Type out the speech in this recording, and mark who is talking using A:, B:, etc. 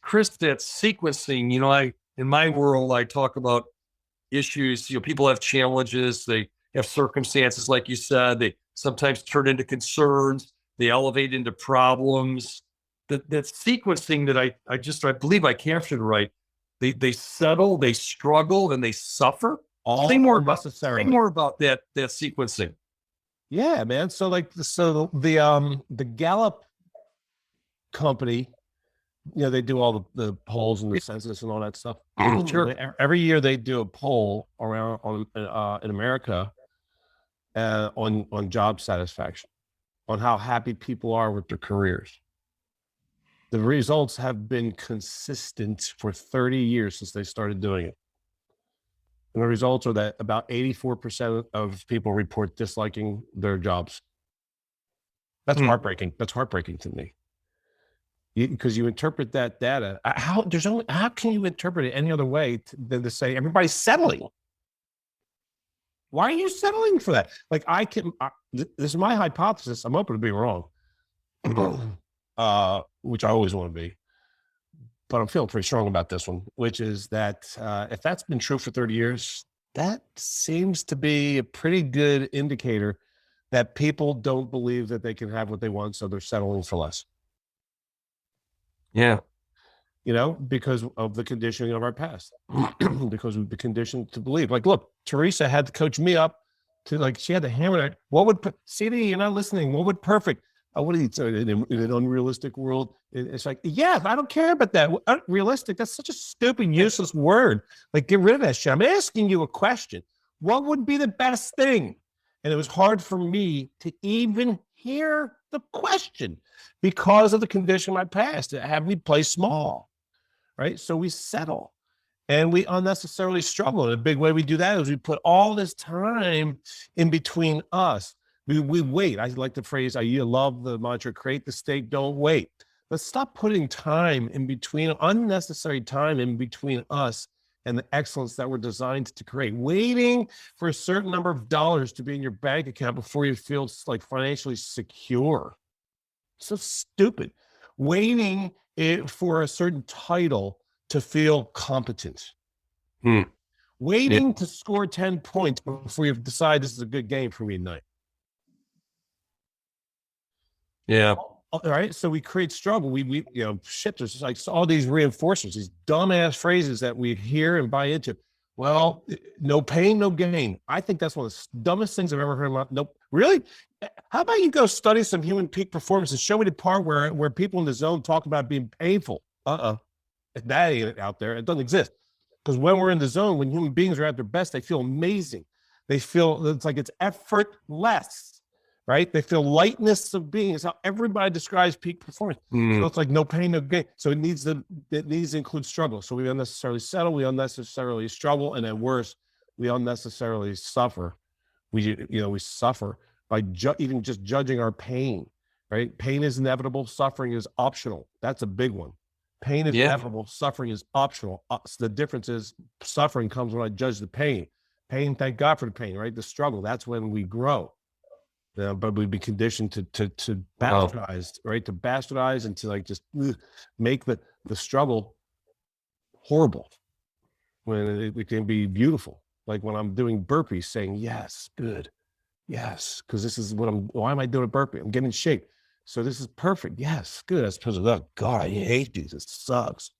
A: Chris, that sequencing, in my world, I talk about issues. People have challenges, they have circumstances, like you said, they sometimes turn into concerns, they elevate into problems. That sequencing that I believe I captured right. They settle, they struggle, and they suffer.
B: All
A: Say more about that sequencing.
B: Yeah, man. So the Gallup company, they do all the polls and the census and all that stuff.
A: Sure.
B: Every year they do a poll around in America on job satisfaction, on how happy people are with their careers. The results have been consistent for 30 years since they started doing it. And the results are that about 84% of people report disliking their jobs. That's heartbreaking. That's heartbreaking to me. Because you interpret that data. How can you interpret it any other way than to say everybody's settling? Why are you settling for that? Like this is my hypothesis. I'm open to being wrong, which I always want to be. But I'm feeling pretty strong about this one, which is that if that's been true for 30 years, that seems to be a pretty good indicator that people don't believe that they can have what they want, so they're settling for less.
A: Yeah.
B: Because of the conditioning of our past, because we've been conditioned to believe. Like, look, Teresa had to coach me up to she had to hammer that. What would CD? You're not listening. What would perfect? What do you say in an unrealistic world? It's like, yeah, I don't care about that. Realistic, that's such a stupid, useless word. Like, get rid of that shit. I'm asking you a question. What would be the best thing? And it was hard for me to even hear the question because of the condition of my past to have me play small, right? So we settle and we unnecessarily struggle. And a big way we do that is we put all this time in between us. We wait. I like the phrase, I love the mantra, create the state, don't wait. Let's stop putting time in between, unnecessary time in between us and the excellence that we're designed to create. Waiting for a certain number of dollars to be in your bank account before you feel financially secure. So stupid. Waiting for a certain title to feel competent. Waiting to score 10 points before you decide this is a good game for me tonight.
A: Yeah.
B: All right. So we create struggle. We there's all these reinforcements, these dumbass phrases that we hear and buy into. Well, no pain, no gain. I think that's one of the dumbest things I've ever heard about. Nope. Really? How about you go study some human peak performance and show me the part where people in the zone talk about being painful? That ain't out there. It doesn't exist. Because when we're in the zone, when human beings are at their best, they feel amazing. They feel it's like it's effortless. Right? They feel lightness of being. It's how everybody describes peak performance. So it's like no pain, no gain. So it needs to include struggle. So we unnecessarily settle, we unnecessarily struggle, and at worst, we unnecessarily suffer. We suffer by even just judging our pain. Right? Pain is inevitable. Suffering is optional. That's a big one. Pain is inevitable. Suffering is optional. So the difference is suffering comes when I judge the pain. Pain, thank God for the pain. Right? The struggle. That's when we grow. But we'd be conditioned to bastardize, right? To bastardize and to just make the struggle horrible when it can be beautiful. Like when I'm doing burpees, saying yes, good, yes, because this is why am I doing a burpee? I'm getting in shape. So this is perfect. Yes, good. As opposed to, oh God, I hate you. This sucks.